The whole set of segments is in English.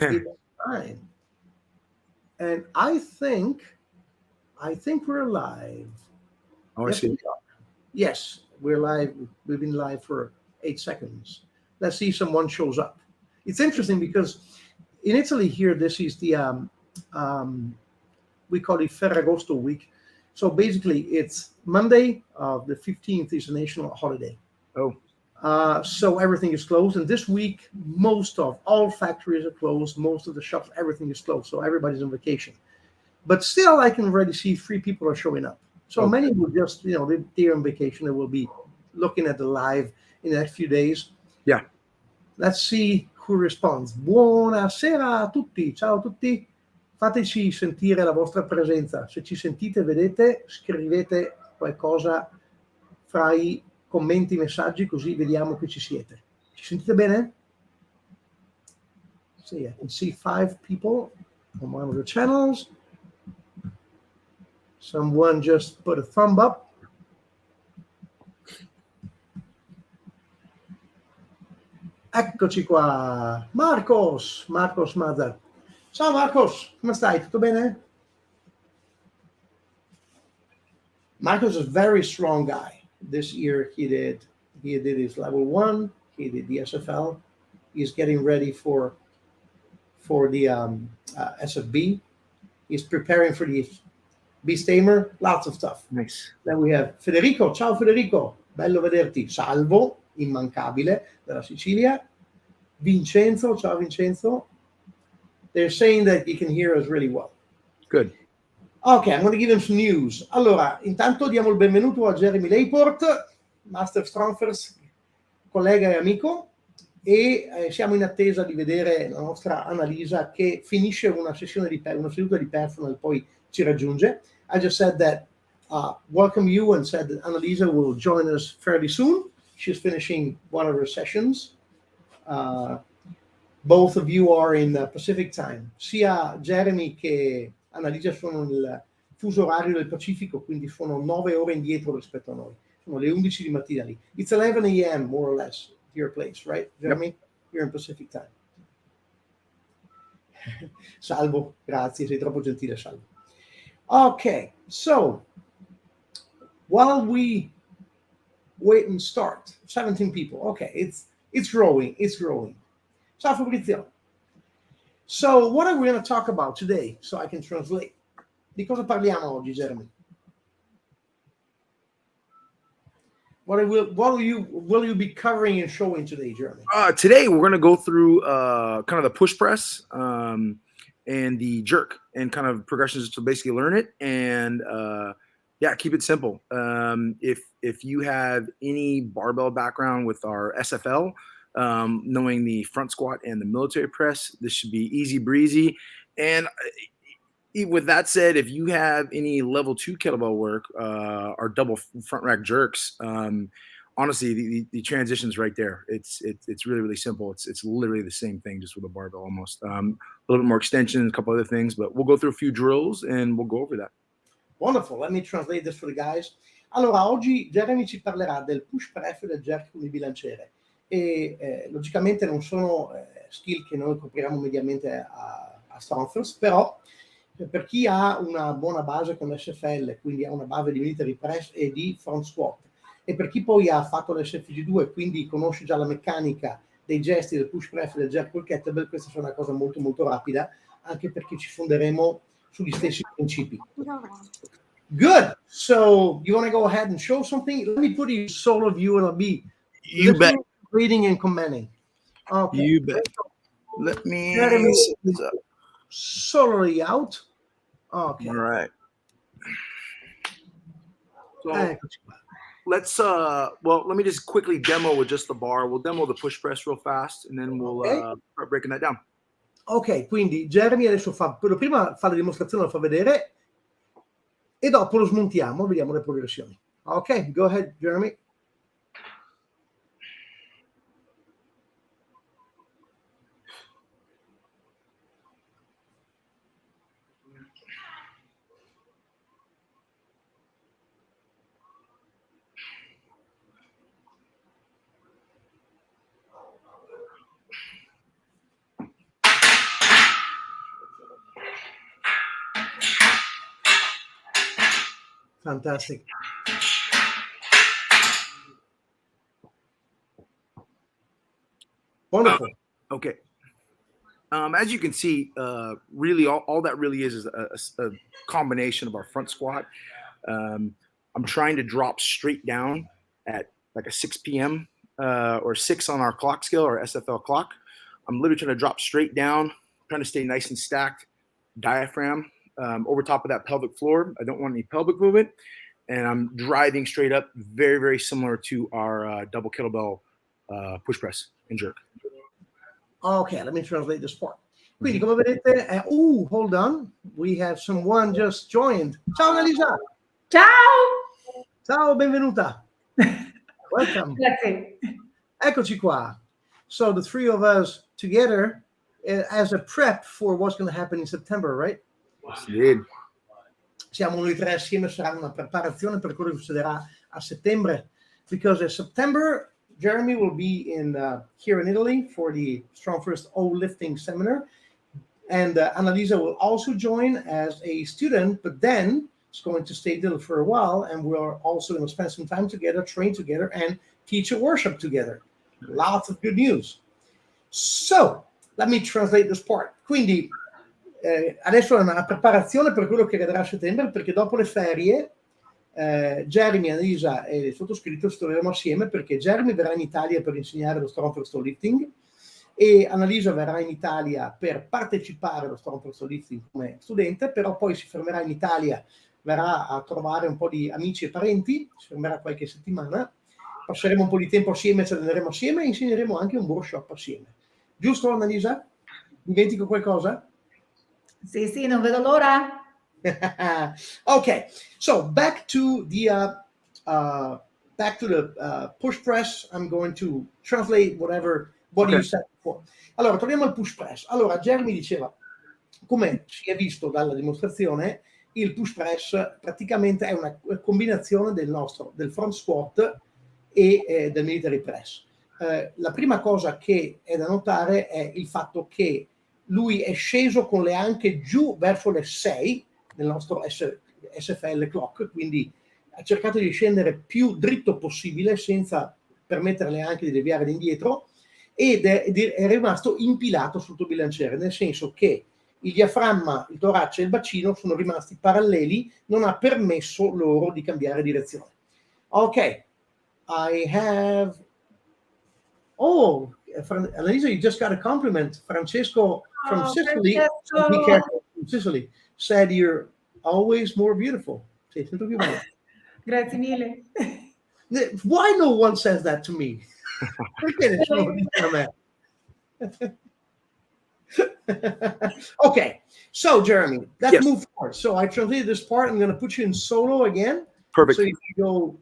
It's time. And I think we're live. Oh, I Yes, see. we are. Yes, we're live. We've been live for 8 seconds. Let's see if someone shows up. It's interesting because in Italy here, this is the we call it Ferragosto week. So basically, it's Monday, the 15th is a national holiday. Oh, So everything is closed. And this week, most of all factories are closed. Most of the shops, everything is closed. So everybody's on vacation. But still, I can already see 3 people are showing up. So okay. many will just, they're on vacation. They will be looking at the live in the next few days. Yeah. Let's see who responds. Buonasera a tutti. Ciao a tutti. Fateci sentire la vostra presenza. Se ci sentite, vedete, scrivete qualcosa fra i commenti, messaggi, così vediamo che ci siete. Ci sentite bene? See, I can see 5 people on one of the channels. Someone just put a thumb up. Eccoci qua. Marcos Mazza. Ciao Marcos, come stai? Tutto bene? Marcos is a very strong guy. This year he did his level 1, he did the SFL. He's getting ready for the SFB. He's preparing for the Beast Tamer, lots of stuff. Nice. Then we have Federico. Ciao Federico, bello vederti. Salvo, immancabile, dalla Sicilia. Vincenzo, ciao Vincenzo. They're saying that you can hear us really well. Good. Ok, I'm going to give them some news. Allora, intanto diamo il benvenuto a Jeremy Layport, Master Strongfirst, collega e amico, e siamo in attesa di vedere la nostra Annalisa che finisce una seduta di personal, poi ci raggiunge. I just said that welcome you and said that Annalisa will join us fairly soon. She's finishing one of her sessions. Both of you are in Pacific time. Sia Jeremy che Annalisa sono nel fuso orario del Pacifico, quindi sono 9 ore indietro rispetto a noi. Sono le 11 di mattina lì. It's 11 a.m. more or less to your place, right, Jeremy? Yep. You're in Pacific time. Salvo, grazie, sei troppo gentile, Salvo. Okay, so while we wait and start, 17 people. Okay, it's growing. Ciao Fabrizio. So what are we going to talk about today? So I can translate. Di cosa parliamo oggi, Jeremy? What will you be covering and showing today, Jeremy? Today we're going to go through kind of the push press and the jerk and kind of progressions to basically learn it and keep it simple. If you have any barbell background with our SFL, knowing the front squat and the military press, this should be easy breezy. And with that said, if you have any level 2 kettlebell work or double front rack jerks, honestly, the transition's right there. It's really, really simple. It's literally the same thing, just with a barbell almost. A little bit more extension, a couple other things, but we'll go through a few drills and we'll go over that. Wonderful. Let me translate this for the guys. Allora, oggi Jeremy ci parlerà del push press e del jerk con il bilanciere. E logicamente non sono skill che noi copriamo mediamente a Strongfirst, però per chi ha una buona base con l'SFL, quindi ha una base di military press e di front squat, e per chi poi ha fatto l'SFG2 e quindi conosce già la meccanica dei gesti del push press e del jerk col kettlebell, questa sarà una cosa molto molto rapida, anche perché ci fonderemo sugli stessi principi. Good. So you want to go ahead and show something? Let me put you solo view and I'll be reading and commenting. Okay. You bet. Let me set this up. Solely out. Okay. All right. So let's let me just quickly demo with just the bar. We'll demo the push press real fast and then we'll start breaking that down. Ok, quindi Jeremy adesso prima fa la dimostrazione, lo fa vedere e dopo lo smontiamo, vediamo le progressioni. Ok, go ahead, Jeremy. Fantastic. Wonderful. Okay. As you can see, really all that really is a combination of our front squat. I'm trying to drop straight down at like a 6 p.m. Or 6 on our clock scale or SFL clock. I'm literally trying to drop straight down, trying to stay nice and stacked, diaphragm over top of that pelvic floor. I don't want any pelvic movement. And I'm driving straight up, very, very similar to our double kettlebell push press and jerk. Okay, let me translate this part. Quindi, come vedete, hold on, we have someone just joined. Ciao, Annalisa. Ciao. Ciao, benvenuta. Welcome. Grazie. Eccoci qua. So the three of us together as a prep for what's going to happen in September, right? Yes, indeed. Siamo noi tre assieme, sarà una preparazione per quello che succederà a settembre. Because in September, Jeremy will be here in Italy for the Strongfirst O lifting seminar. And Annalisa will also join as a student, but then it's going to stay there for a while. And we're also going to spend some time together, train together, and teach a workshop together. Lots of good news. So, let me translate this part. Quindi, adesso è una preparazione per quello che accadrà a settembre, perché dopo le ferie Jeremy, Annalisa e il sottoscritto ci troveremo assieme, perché Jeremy verrà in Italia per insegnare lo Strongfirst lifting e Annalisa verrà in Italia per partecipare allo Strongfirst lifting come studente, però poi si fermerà in Italia, verrà a trovare un po' di amici e parenti, si fermerà qualche settimana, passeremo un po' di tempo assieme, ci alleneremo assieme e insegneremo anche un workshop assieme. Giusto, Annalisa? Dimentico qualcosa? Sì, non vedo l'ora. Okay, so back to the push press. I'm going to translate what you said before. Allora, torniamo al push press. Allora, Jeremy diceva, come si è visto dalla dimostrazione, il push press praticamente è una combinazione del front squat e del military press. La prima cosa che è da notare è il fatto che lui è sceso con le anche giù verso le 6 del nostro SFL clock, quindi ha cercato di scendere più dritto possibile senza permetterle anche di deviare indietro, ed è rimasto impilato sotto bilanciere, nel senso che il diaframma, il torace e il bacino sono rimasti paralleli, non ha permesso loro di cambiare direzione. Ok, I have... Oh, Annalisa, you just got a compliment. Francesco from Sicily, be careful, from Sicily, said you're always more beautiful. Grazie mille. Why no one says that to me? Perché nessuno dice a me? Okay, so Jeremy, let's move forward. So I translated this part. I'm going to put you in solo again. Perfect. So you can go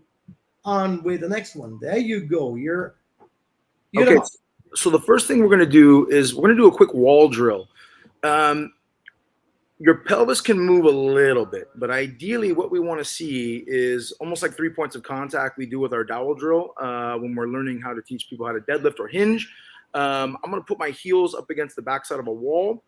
on with the next one. There you go. You're okay. So the first thing we're going to do is we're going to do a quick wall drill. Your pelvis can move a little bit, but ideally what we want to see is almost like 3 points of contact we do with our dowel drill when we're learning how to teach people how to deadlift or hinge. I'm going to put my heels up against the backside of a wall.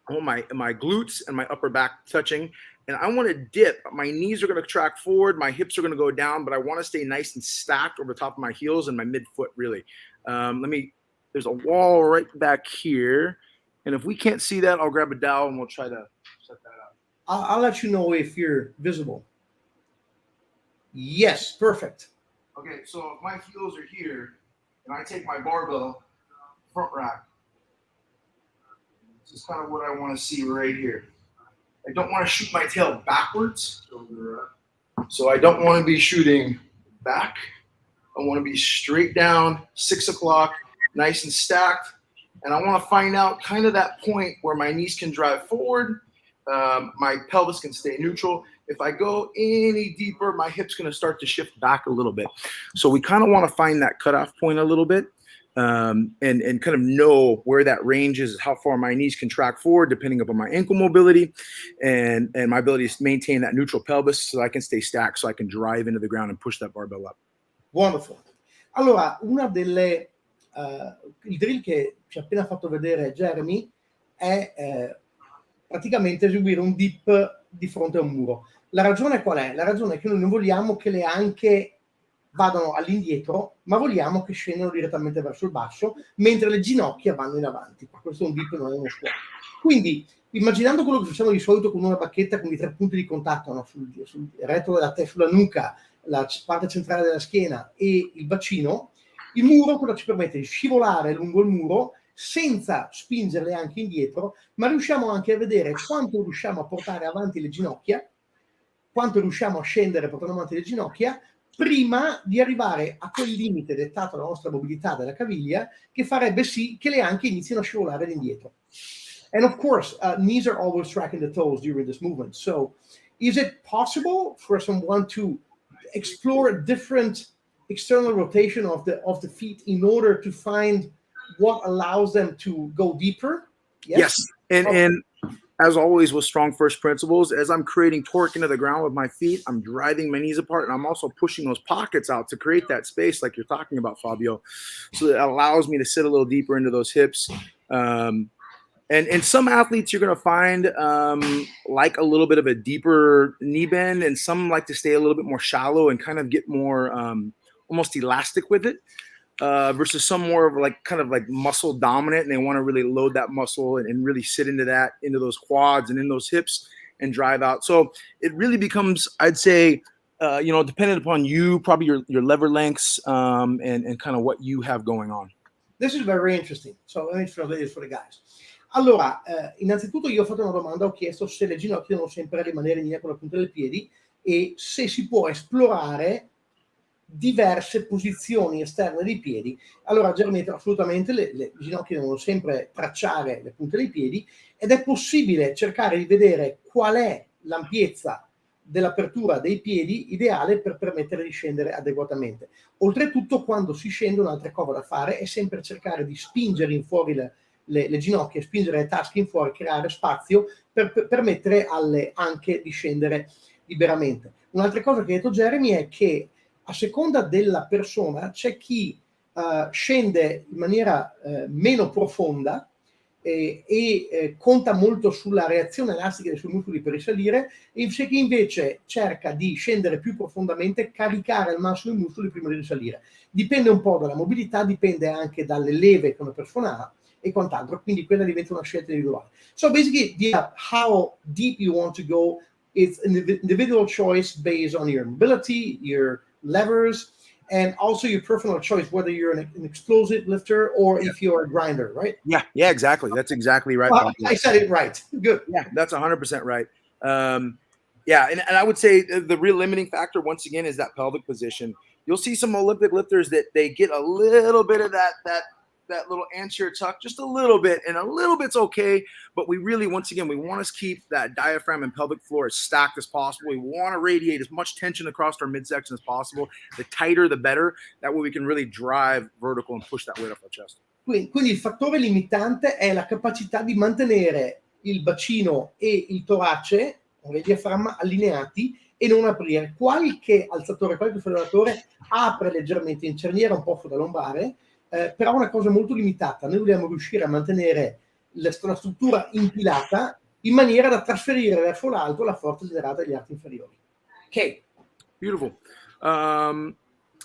I want my glutes and my upper back touching, and I want to dip. My knees are going to track forward, my hips are going to go down, but I want to stay nice and stacked over the top of my heels and my midfoot, really. There's a wall right back here, and if we can't see that, I'll grab a dowel and we'll try to set that up. I'll let you know if you're visible. Yes, perfect. Okay, so if my heels are here, and I take my barbell front rack, this is kind of what I want to see right here. I don't want to shoot my tail backwards, so I don't want to be shooting back. I want to be straight down, 6 o'clock, nice and stacked, and I want to find out kind of that point where my knees can drive forward, my pelvis can stay neutral. If I go any deeper, my hip's going to start to shift back a little bit. So we kind of want to find that cutoff point a little bit. And kind of know where that range is, how far my knees can track forward, depending upon my ankle mobility and my ability to maintain that neutral pelvis so I can stay stacked, so I can drive into the ground and push that barbell up. Wonderful. Allora, una delle il drill che ci ha appena fatto vedere Jeremy è praticamente eseguire un dip di fronte a un muro. La ragione qual è? La ragione è che noi non vogliamo che le anche vadano all'indietro, ma vogliamo che scendano direttamente verso il basso, mentre le ginocchia vanno in avanti. Questo è un dip, non è uno squat. Quindi, immaginando quello che facciamo di solito con una bacchetta con i 3 punti di contatto, no? sul retro della testa, sulla nuca, la parte centrale della schiena e il bacino, il muro cosa ci permette? Di scivolare lungo il muro senza spingerle anche indietro, ma riusciamo anche a vedere quanto riusciamo a portare avanti le ginocchia, quanto riusciamo a scendere portando avanti le ginocchia, prima di arrivare a quel limite dettato dalla nostra mobilità della caviglia, che farebbe sì che le anche inizino a scivolare all'indietro. And of course, knees are always tracking the toes during this movement. So is it possible for someone to explore a different external rotation of the feet in order to find what allows them to go deeper? Yes. And as always with Strongfirst principles, as I'm creating torque into the ground with my feet, I'm driving my knees apart, and I'm also pushing those pockets out to create that space like you're talking about, Fabio. So that allows me to sit a little deeper into those hips. And some athletes you're going to find like a little bit of a deeper knee bend, and some like to stay a little bit more shallow and kind of get more almost elastic with it. Versus some more of like kind of like muscle dominant, and they want to really load that muscle and really sit into those quads and in those hips and drive out. So it really becomes, I'd say, dependent upon you, probably your lever lengths and kind of what you have going on. This is very interesting. So let me translate this for the guys. Allora, innanzitutto io ho fatto una domanda, ho chiesto se le ginocchia devono sempre rimanere in linea con la punta dei piedi e se si può esplorare diverse posizioni esterne dei piedi. Allora, Germete, assolutamente le ginocchia devono sempre tracciare le punte dei piedi, ed è possibile cercare di vedere qual è l'ampiezza dell'apertura dei piedi ideale per permettere di scendere adeguatamente. Oltretutto, quando si scende, un'altra cosa da fare è sempre cercare di spingere in fuori le ginocchia, spingere le tasche in fuori, creare spazio per permettere alle anche di scendere liberamente. Un'altra cosa che ha detto Jeremy è che a seconda della persona c'è chi scende in maniera meno profonda e conta molto sulla reazione elastica dei suoi muscoli per risalire, e c'è chi invece cerca di scendere più profondamente, caricare al massimo i muscoli prima di risalire. Dipende un po' dalla mobilità, dipende anche dalle leve che una persona ha e quant'altro, quindi quella diventa una scelta individuale. So basically, how deep you want to go, it's an individual choice based on your mobility, your levers, and also your personal choice, whether you're an explosive lifter or if you're a grinder, right? Yeah, exactly. That's exactly right. I said it right. Good. Yeah, that's 100% right. And I would say the real limiting factor, once again, is that pelvic position. You'll see some Olympic lifters that they get a little bit of that little anterior tuck, just a little bit, and a little bit's okay, but we really, once again, we want to keep that diaphragm and pelvic floor as stacked as possible. We want to radiate as much tension across our midsection as possible. The tighter, the better. That way we can really drive vertical and push that weight off our chest. Quindi il fattore limitante è la capacità di mantenere il bacino e il torace, con il diaframma, allineati e non aprire. Qualche alzatore, qualche sollevatore apre leggermente in cerniera un po' sulla lombare, però è una cosa molto limitata. Noi dobbiamo riuscire a mantenere la struttura impilata in maniera da trasferire verso l'alto la forza generata dagli arti inferiori. Ok. Beautiful.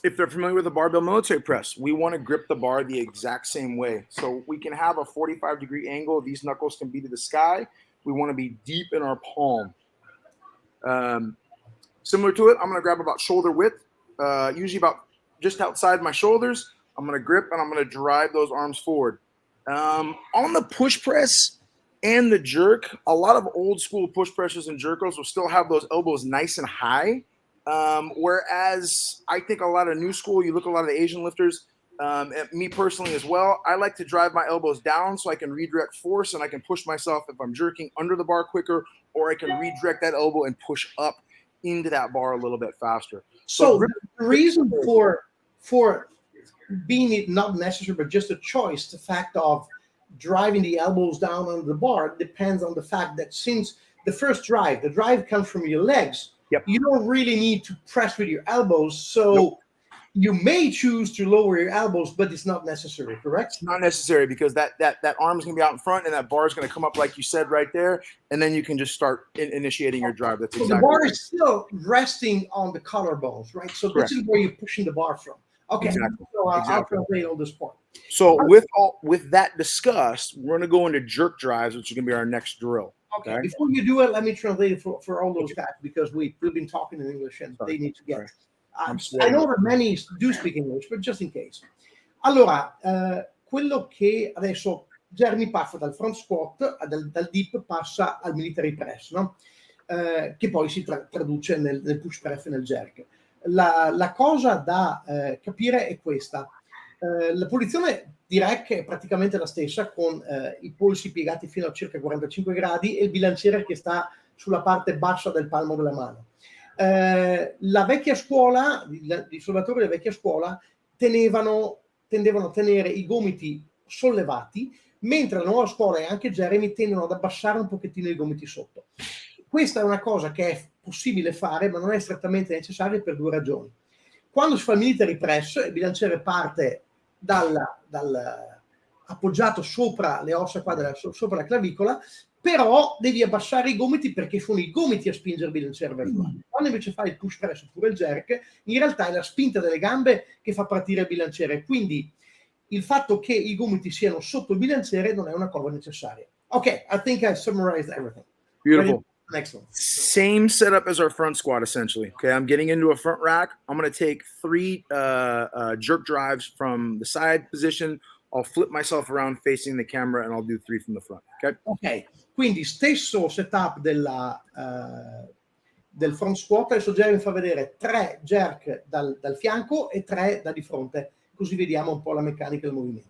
If they're familiar with the barbell military press, we want to grip the bar the exact same way. So we can have a 45-degree angle. These knuckles can be to the sky. We want to be deep in our palm. Similar to it, I'm going to grab about shoulder width, usually about just outside my shoulders. I'm going to grip and I'm going to drive those arms forward. On the push press and the jerk, a lot of old school push presses and jerkos will still have those elbows nice and high. Whereas I think a lot of new school, you look at a lot of the Asian lifters, me personally as well, I like to drive my elbows down so I can redirect force and I can push myself if I'm jerking under the bar quicker, or I can redirect that elbow and push up into that bar a little bit faster. So the reason for being it not necessary but just a choice, the fact of driving the elbows down under the bar depends on the fact that since the first drive, the drive comes from your legs, yep, you don't really need to press with your elbows. So nope, You may choose to lower your elbows, but it's not necessary, correct? It's not necessary because that arm is going to be out in front and that bar is going to come up like you said right there, and then you can just start initiating your drive. That's so exactly the bar right. is still resting on the collarbones, right? So Correct. this is where you're pushing the bar from. Okay, Exactly. so I'll Exactly. translate all this part. So with that discussed, we're going to go into jerk drives, which is going to be our next drill. Okay, before you do it, let me translate it for all those guys because we've been talking in English and they need to get. I know that many do speak English, but just in case. Allora, quello che adesso Jeremy passa dal front squat, dal dip passa al military press, no? Che poi si traduce nel push press e nel jerk. La cosa da capire è questa. La posizione di rack è praticamente la stessa con i polsi piegati fino a circa 45 gradi e il bilanciere che sta sulla parte bassa del palmo della mano. La vecchia scuola, i soldatori della vecchia scuola tendevano a tenere i gomiti sollevati, mentre la nuova scuola e anche Jeremy tendono ad abbassare un pochettino i gomiti sotto. Questa è una cosa che è possibile fare, ma non è strettamente necessaria per due ragioni. Quando si fa il military press, il bilanciere parte appoggiato sopra le ossa qua, sopra la clavicola, però devi abbassare i gomiti perché sono i gomiti a spingere il bilanciere verso l'alto. Quando invece fai il push press oppure il jerk, in realtà è la spinta delle gambe che fa partire il bilanciere. Quindi il fatto che i gomiti siano sotto il bilanciere non è una cosa necessaria. Ok, I think I've summarized everything. Beautiful. Next one. Same setup as our front squat, essentially. Okay, I'm getting into a front rack. I'm going to take 3 jerk drives from the side position. I'll flip myself around facing the camera and I'll do 3 from the front. Okay. Ok, quindi stesso setup del front squat. Adesso Jeremy fa vedere 3 jerk dal fianco e 3 da di fronte, così vediamo un po' la meccanica del movimento.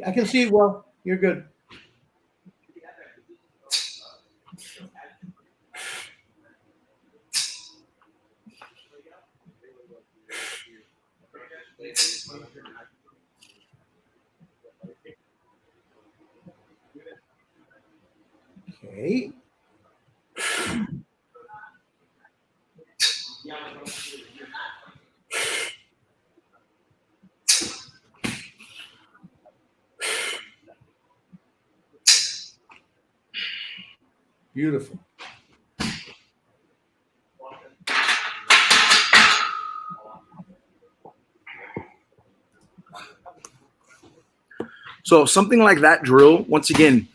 I can see it well. You're good. Okay. Beautiful. So something like that drill, once again,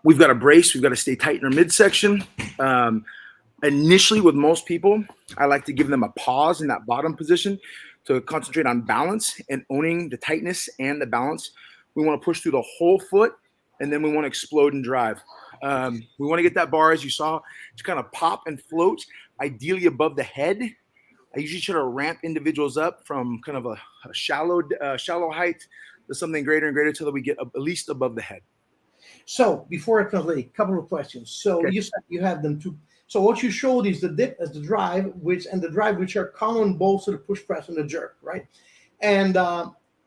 we've got a brace. We've got to stay tight in our midsection. Initially, with most people, I like to give them a pause in that bottom position to concentrate on balance and owning the tightness and the balance. We want to push through the whole foot, and then we want to explode and drive. We want to get that bar, as you saw, to kind of pop and float, ideally above the head. I usually try to ramp individuals up from kind of a shallow height to something greater and greater till we get at least above the head. So before I translate, a couple of questions. So Okay. you said you have them too. So what you showed is the dip as the drive, which are common both to the push press and the jerk, right? And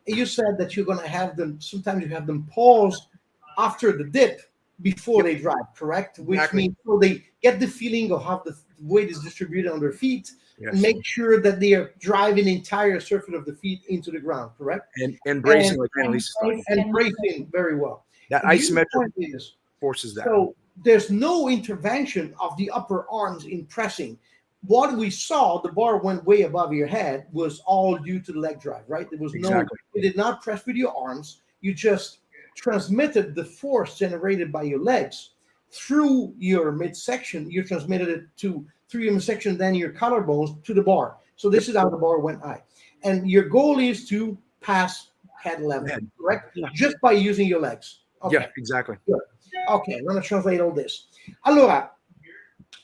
you said that you're going to have them. Sometimes you have them pause after the dip before they drive, correct? Which Exactly. means so they get the feeling of how the weight is distributed on their feet. Yes. Make sure that they are driving the entire surface of the feet into the ground, correct? And bracing, like Annalise is talking. And bracing very well. That And the isometric point is, forces that. so there's no intervention of the upper arms in pressing. What we saw, the bar went way above your head, was all due to the leg drive, right? There was Exactly. you did not press with your arms. You just transmitted the force generated by your legs through your midsection. You transmitted it through your midsection, then your collarbones to the bar. So this is how the bar went high. And your goal is to pass head level, correct? Yeah. Just by using your legs. Okay. Yeah, exactly. Good. Ok, I'm going to translate all this. Allora,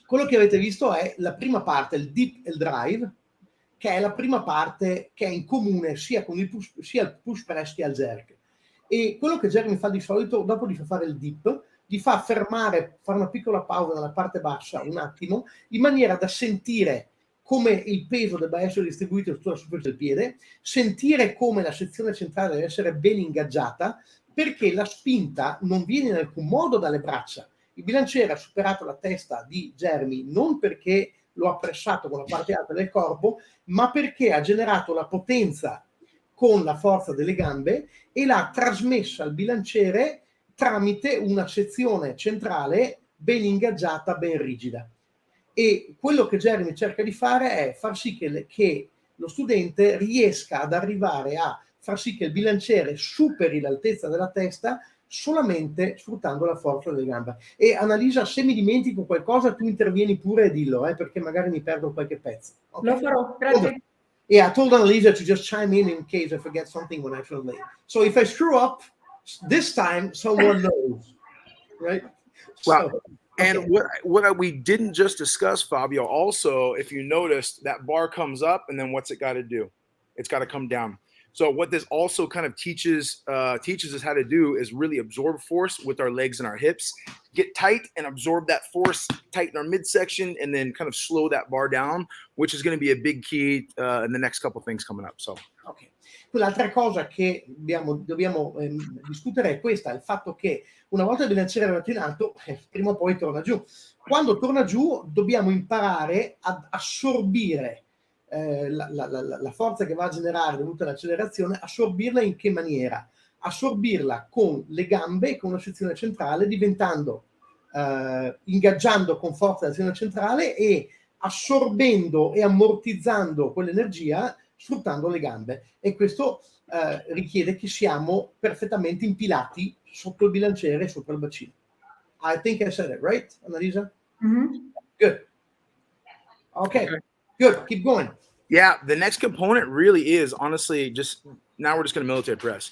quello che avete visto è la prima parte, il dip e il drive, che è la prima parte che è in comune sia con il push press che al jerk. E quello che Jeremy fa di solito, dopo di fare il dip, gli fa fermare, fare una piccola pausa nella parte bassa un attimo, in maniera da sentire come il peso debba essere distribuito su tutta la superficie del piede, sentire come la sezione centrale deve essere ben ingaggiata, perché la spinta non viene in alcun modo dalle braccia. Il bilanciere ha superato la testa di Jeremy non perché lo ha pressato con la parte alta del corpo, ma perché ha generato la potenza con la forza delle gambe e l'ha trasmessa al bilanciere tramite una sezione centrale ben ingaggiata, ben rigida. E quello che Jeremy cerca di fare è far sì che lo studente riesca ad arrivare a far sì che il bilanciere superi l'altezza della testa solamente sfruttando la forza delle gambe. E Annalisa, se mi dimentico qualcosa, tu intervieni pure e dillo, perché magari mi perdo qualche pezzo. Okay? Lo farò, grazie. Yeah, I told Annalisa to just chime in case I forget something when I translate. So if I screw up, this time someone knows, right? Well, So, and okay. what we didn't just discuss, Fabio, also, if you noticed, that bar comes up, and then what's it got to do? It's got to come down. So what this also kind of teaches us how to do is really absorb force with our legs and our hips, get tight and absorb that force, tighten our midsection, and then kind of slow that bar down, which is going to be a big key in the next couple things coming up. So. Okay. L'altra cosa che dobbiamo discutere è questa, il fatto che una volta il bilanciere arrivato in alto, prima o poi torna giù. Quando torna giù dobbiamo imparare ad assorbire la forza che va a generare dovuta all'accelerazione, assorbirla in che maniera? Assorbirla con le gambe e con una sezione centrale, diventando, ingaggiando con forza la sezione centrale e assorbendo e ammortizzando quell'energia sfruttando le gambe. E questo richiede che siamo perfettamente impilati sotto il bilanciere e sopra il bacino. I think I said it, right, Annalisa? Mm-hmm. Good. Okay. Good. Keep going. Yeah, the next component really is honestly just now we're just going to military press.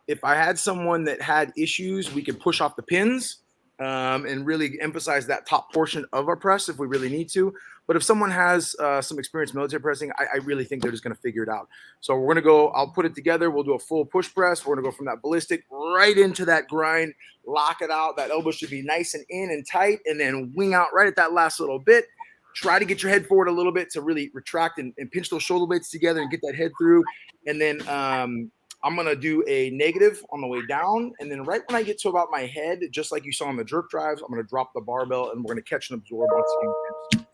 If I had someone that had issues, we could push off the pins and really emphasize that top portion of our press if we really need to. But if someone has some experience military pressing, I really think they're just going to figure it out. So we're going to go, I'll put it together. We'll do a full push press. We're going to go from that ballistic right into that grind, lock it out. That elbow should be nice and in and tight, and then wing out right at that last little bit. Try to get your head forward a little bit to really retract and pinch those shoulder blades together and get that head through. And then I'm going to do a negative on the way down. And then right when I get to about my head, just like you saw on the jerk drives, I'm going to drop the barbell and we're going to catch and absorb once again.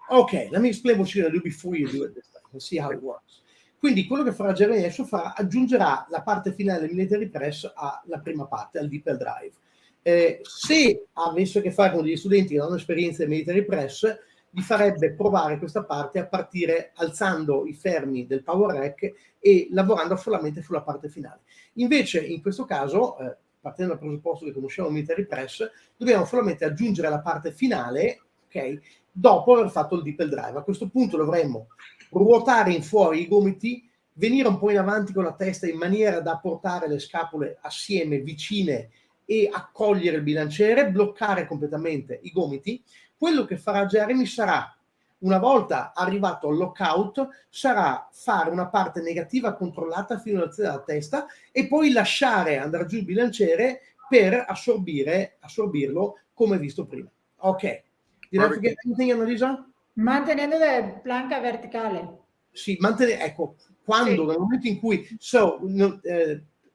Okay, let me explain what you're going to do before you do it this time. Let's see how it works. Quindi quello che farà Jeremy adesso aggiungerà la parte finale del military press alla prima parte, al deep drive. Se avesse a che fare con degli studenti che non hanno esperienza di military press, gli farebbe provare questa parte a partire alzando i fermi del power rack e lavorando solamente sulla parte finale. Invece in questo caso, partendo dal presupposto che conosciamo il military press, dobbiamo solamente aggiungere la parte finale, ok, dopo aver fatto il deep drive. A questo punto dovremmo ruotare in fuori i gomiti, venire un po' in avanti con la testa in maniera da portare le scapole assieme, vicine, e accogliere il bilanciere, bloccare completamente i gomiti. Quello che farà Jeremy sarà, una volta arrivato al lockout, sarà fare una parte negativa controllata fino all'altezza della testa e poi lasciare andare giù il bilanciere per assorbirlo come visto prima. Ok. Did I forget anything, Annalisa? Mantenendo la planca verticale. Sì, ecco, quando, sì. Nel momento in cui,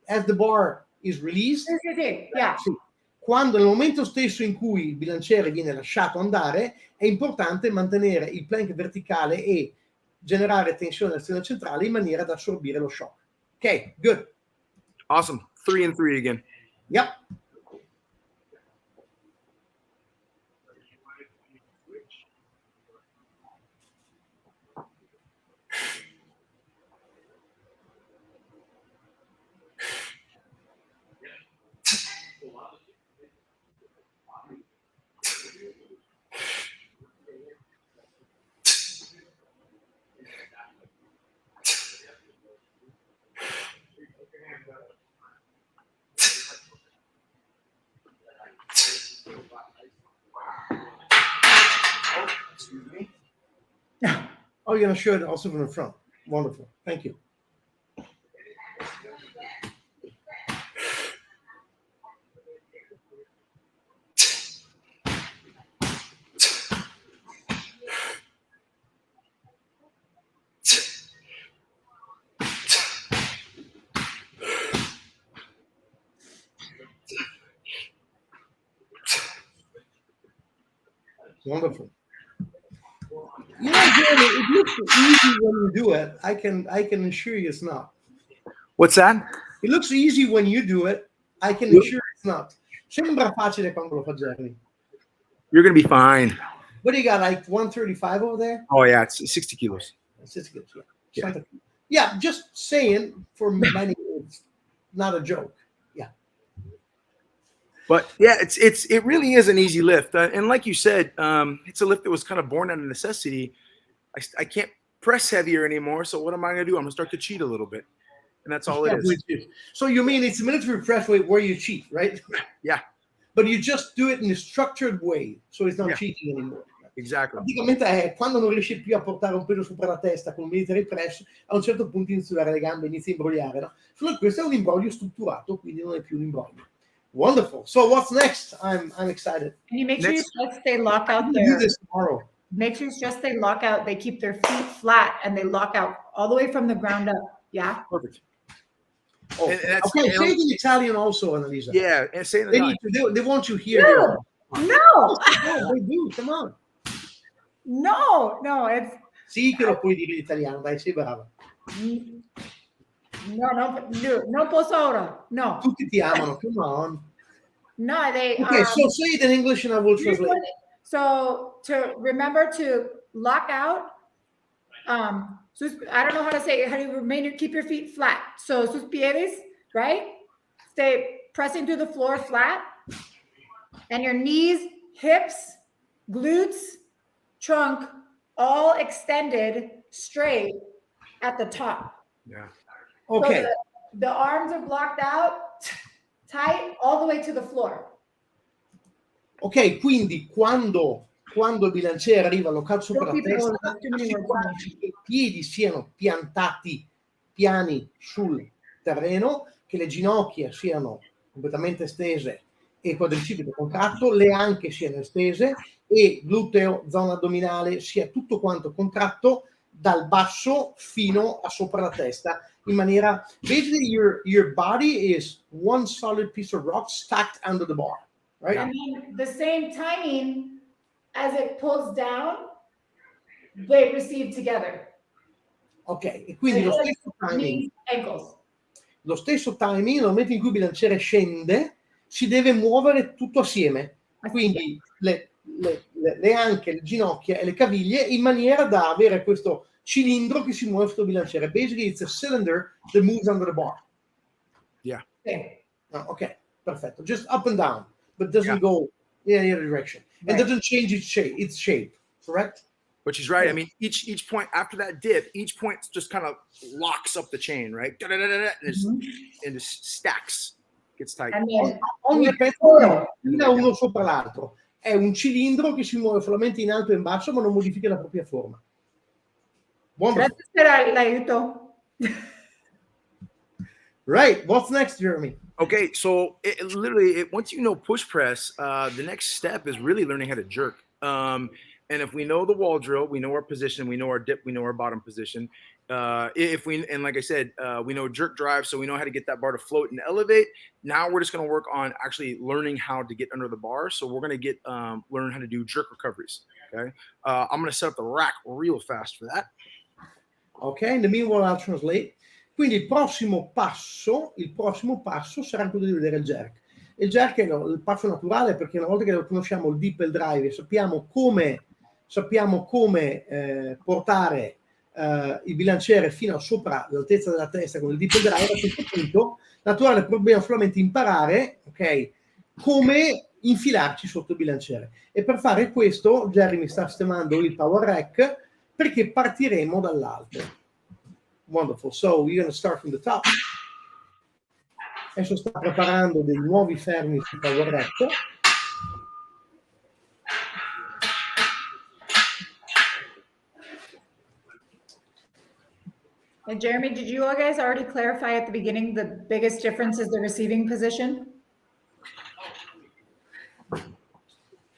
as the bar is released, sì. Yeah. Sì, quando nel momento stesso in cui il bilanciere viene lasciato andare, è importante mantenere il plank verticale e generare tensione all'azione centrale in maniera da assorbire lo shock. Ok, good. Awesome. 3 and 3 again. Yep. Excuse me. Oh, you're going to show it also from the front. Wonderful. Thank you. Wonderful. You know, Jeremy, it looks easy when you do it. I can assure you it's not. What's that? It looks easy when you do it. I can assure you it's not. Sembra facile quando lo fa Jeremy. You're gonna be fine. What do you got, like 135 over there? Oh yeah, it's 60 kilos. 60 kilos, yeah. Yeah, just saying, for many, it's not a joke. Yeah. But yeah, it really is an easy lift, and like you said, it's a lift that was kind of born out of necessity. I can't press heavier anymore, so what am I gonna do? I'm gonna start to cheat a little bit, and that's all it is. So you mean it's a military press weight where you cheat, right? Yeah. But you just do it in a structured way, so it's not cheating anymore. Exactly. Praticamente è quando non riesci più a portare un peso sopra la testa con il military press, a un certo punto inizi a usare le gambe, inizi a imbrogliare, no? Solo questo è un imbroglio strutturato, quindi non è più un imbroglio. Wonderful. So what's next? I'm excited. Can you make sure you stress they lock out Do their this tomorrow. make sure you stress they lock out, they keep their feet flat and they lock out all the way from the ground up. Yeah. Perfect. Oh, okay, say it in Italian also, Annalisa. Yeah, and say it in Italian. They want you here. No. They do. Come on. No, it's Sì, che lo puoi dire in italiano, dai, sei brava. No posso ora. No. Tutti ti amano, come on. No, they Okay, so say it in English and I will translate. So to remember to lock out, I don't know how to say it. How do you keep your feet flat? So sus pies, right? Stay pressing through the floor flat. And your knees, hips, glutes, trunk, all extended straight at the top. Yeah. Okay. So the arms are blocked out, tight, all the way to the floor. Ok, quindi quando il bilanciere arriva allocato sopra la testa, i piedi siano piantati piani sul terreno, che le ginocchia siano completamente estese e quadricipite contratto, le anche siano estese e gluteo, zona addominale sia tutto quanto contratto dal basso fino a sopra la testa, in maniera basically your body is one solid piece of rock stacked under the bar, right? And then the same timing as it pulls down, they receive together. Ok, e quindi lo stesso timing, nel momento in cui il bilanciere scende, si deve muovere tutto assieme, quindi le anche, le ginocchia e le caviglie, in maniera da avere questo cilindro che si muove sul bilanciere. Basically, it's a cylinder that moves under the bar. Yeah. Okay, perfetto. Just up and down, but doesn't go in any other direction. And doesn't change its shape, correct? But she's right. I mean, each point after that dip, each point just kind of locks up the chain, right? And it stacks, gets tight. Ogni pezzo uno sopra l'altro. È un cilindro che si muove solamente in alto e in basso, ma non modifica la propria forma. Grazie per l'aiuto. Right. What's next, Jeremy? Okay, so literally, once you know push press, the next step is really learning how to jerk. And if we know the wall drill, we know our position, we know our dip, we know our bottom position. And like I said, we know jerk drive, so we know how to get that bar to float and elevate. Now we're just going to work on actually learning how to get under the bar. So we're going to learn how to do jerk recoveries. Okay, I'm going to set up the rack real fast for that. Okay, in the meanwhile I'll translate. Quindi il prossimo passo sarà quello di vedere il jerk. Il jerk è il passo naturale, perché una volta che conosciamo il dip e il drive e sappiamo come portare il bilanciere fino a sopra l'altezza della testa con il dip e il drive, a questo punto naturale dobbiamo solamente imparare, ok, come infilarci sotto il bilanciere. E per fare questo Jeremy sta sistemando il power rack, perché partiremo dall'alto. Wonderful. So we're going to start from the top. Adesso sta preparando dei nuovi fermi sul power rack. And Jeremy, did you guys already clarify at the beginning the biggest difference is the receiving position?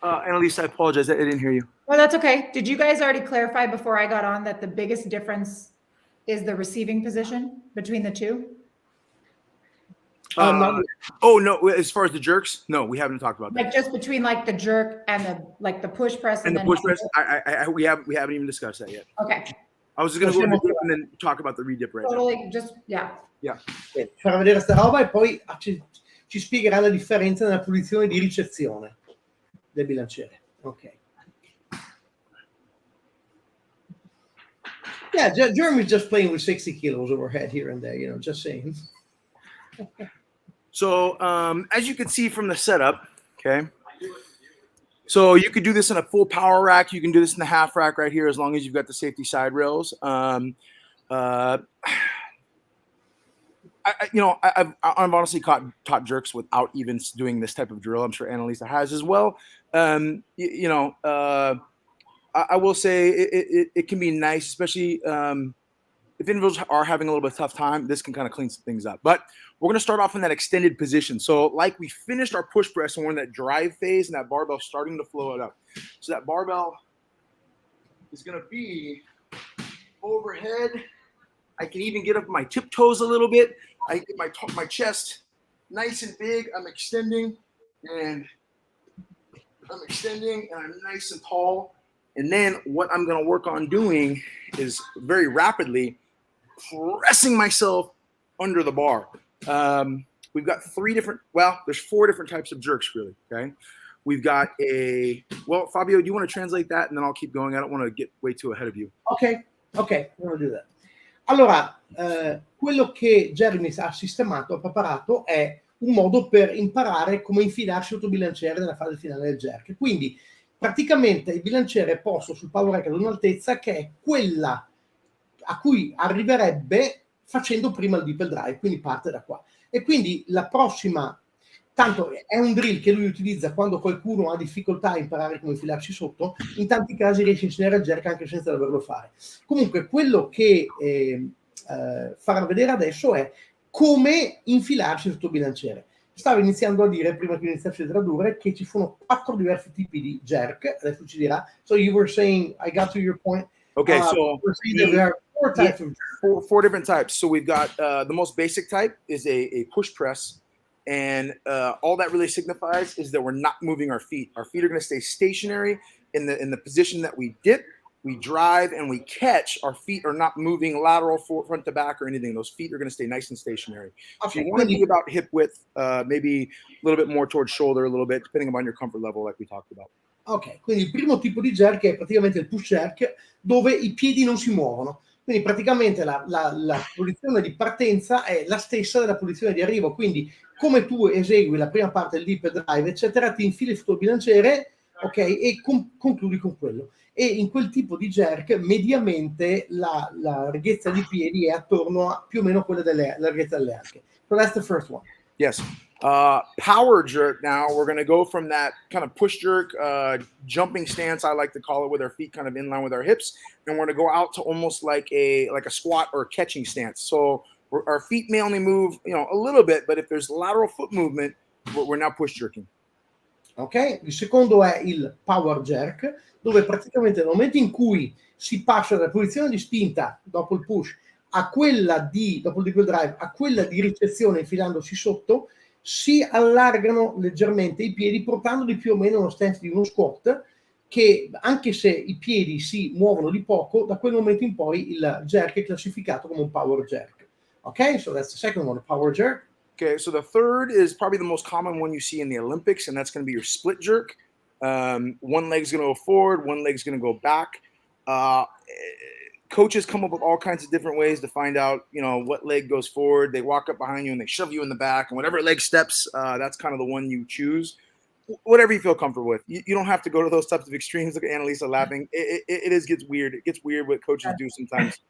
Annalise, I apologize. I didn't hear you. Well, that's okay. Did you guys already clarify before I got on that the biggest difference is the receiving position between the two? Oh no! As far as the jerks, no, we haven't talked about that. Like just between like the jerk and the push press And the then push press, we haven't even discussed that yet. Okay. I was just gonna go into dip and then talk about the redip right Totally, now. just Yeah. Farà vedere sta roba e poi ci spiegherà la differenza nella posizione di ricezione del bilanciere. Ok. Yeah, Jeremy's just playing with 60 kilos overhead here and there, just saying. So as you can see from the setup, okay, so you could do this in a full power rack. You can do this in the half rack right here as long as you've got the safety side rails. I've honestly taught jerks without even doing this type of drill. I'm sure Annalisa has as well. I will say it can be nice, especially if individuals are having a little bit of tough time. This can kind of clean some things up. But we're going to start off in that extended position. So like we finished our push press and we're in that drive phase and that barbell starting to flow it up. So that barbell is going to be overhead. I can even get up my tiptoes a little bit. I get my chest nice and big. I'm extending and I'm nice and tall. And then what I'm going to work on doing is very rapidly pressing myself under the bar. We've got there's 4 different types of jerks really, okay? We've got Fabio, do you want to translate that? And then I'll keep going. I don't want to get way too ahead of you. Ok, I'm going to do that. Allora, quello che Jeremy ha sistemato, ha preparato, è un modo per imparare come infilarsi sotto bilanciere nella fase finale del jerk. Quindi, praticamente, il bilanciere è posto sul power rack ad un'altezza che è quella a cui arriverebbe facendo prima il dipple drive, quindi parte da qua. E quindi la prossima, tanto è un drill che lui utilizza quando qualcuno ha difficoltà a imparare come infilarci sotto, in tanti casi riesce a insegnare il jerk anche senza doverlo fare. Comunque quello che farà vedere adesso è come infilarci sotto bilanciere. Stavo iniziando a dire, prima che iniziassi a tradurre, che ci sono 4 diversi tipi di jerk, adesso ci dirà. So you were saying, I got to your point. Okay, so there are 4 types of jerk. 4 different types. So we've got the most basic type is a push press. And all that really signifies is that we're not moving our feet. Our feet are going to stay stationary in the position that we dip, we drive, and we catch. Our feet are not moving lateral, front to back, or anything. Those feet are going to stay nice and stationary. Okay. So you want to be about hip width, maybe a little bit more towards shoulder, a little bit, depending on your comfort level, like we talked about. Ok, quindi il primo tipo di jerk è praticamente il push jerk, dove i piedi non si muovono. Quindi praticamente la posizione di partenza è la stessa della posizione di arrivo. Quindi come tu esegui la prima parte del dip drive, eccetera, ti infili sul tuo bilanciere, ok, e concludi con quello. E in quel tipo di jerk, mediamente, la larghezza di piedi è attorno a più o meno quella della larghezza delle anche. So that's the first one. Yes. Power jerk now, we're going to go from that kind of push jerk, jumping stance, I like to call it, with our feet kind of in line with our hips, and we're going to go out to almost like a squat or catching stance. So our feet may only move, a little bit, but if there's lateral foot movement, we're now push jerking. Ok, il secondo è il power jerk, dove praticamente nel momento in cui si passa dalla posizione di spinta dopo il push a quella dopo il dipple drive, a quella di ricezione infilandosi sotto, si allargano leggermente i piedi, portandoli più o meno allo stance di uno squat, che anche se i piedi si muovono di poco, da quel momento in poi il jerk è classificato come un power jerk. Ok, so that's the second one, a power jerk. Okay, so the third is probably the most common one you see in the Olympics, and that's going to be your split jerk. One leg's going to go forward, one leg's going to go back. Coaches come up with all kinds of different ways to find out, what leg goes forward. They walk up behind you and they shove you in the back, and whatever leg steps, that's kind of the one you choose. Whatever you feel comfortable with. You don't have to go to those types of extremes. Look at Annalisa laughing. It gets weird. It gets weird what coaches do sometimes.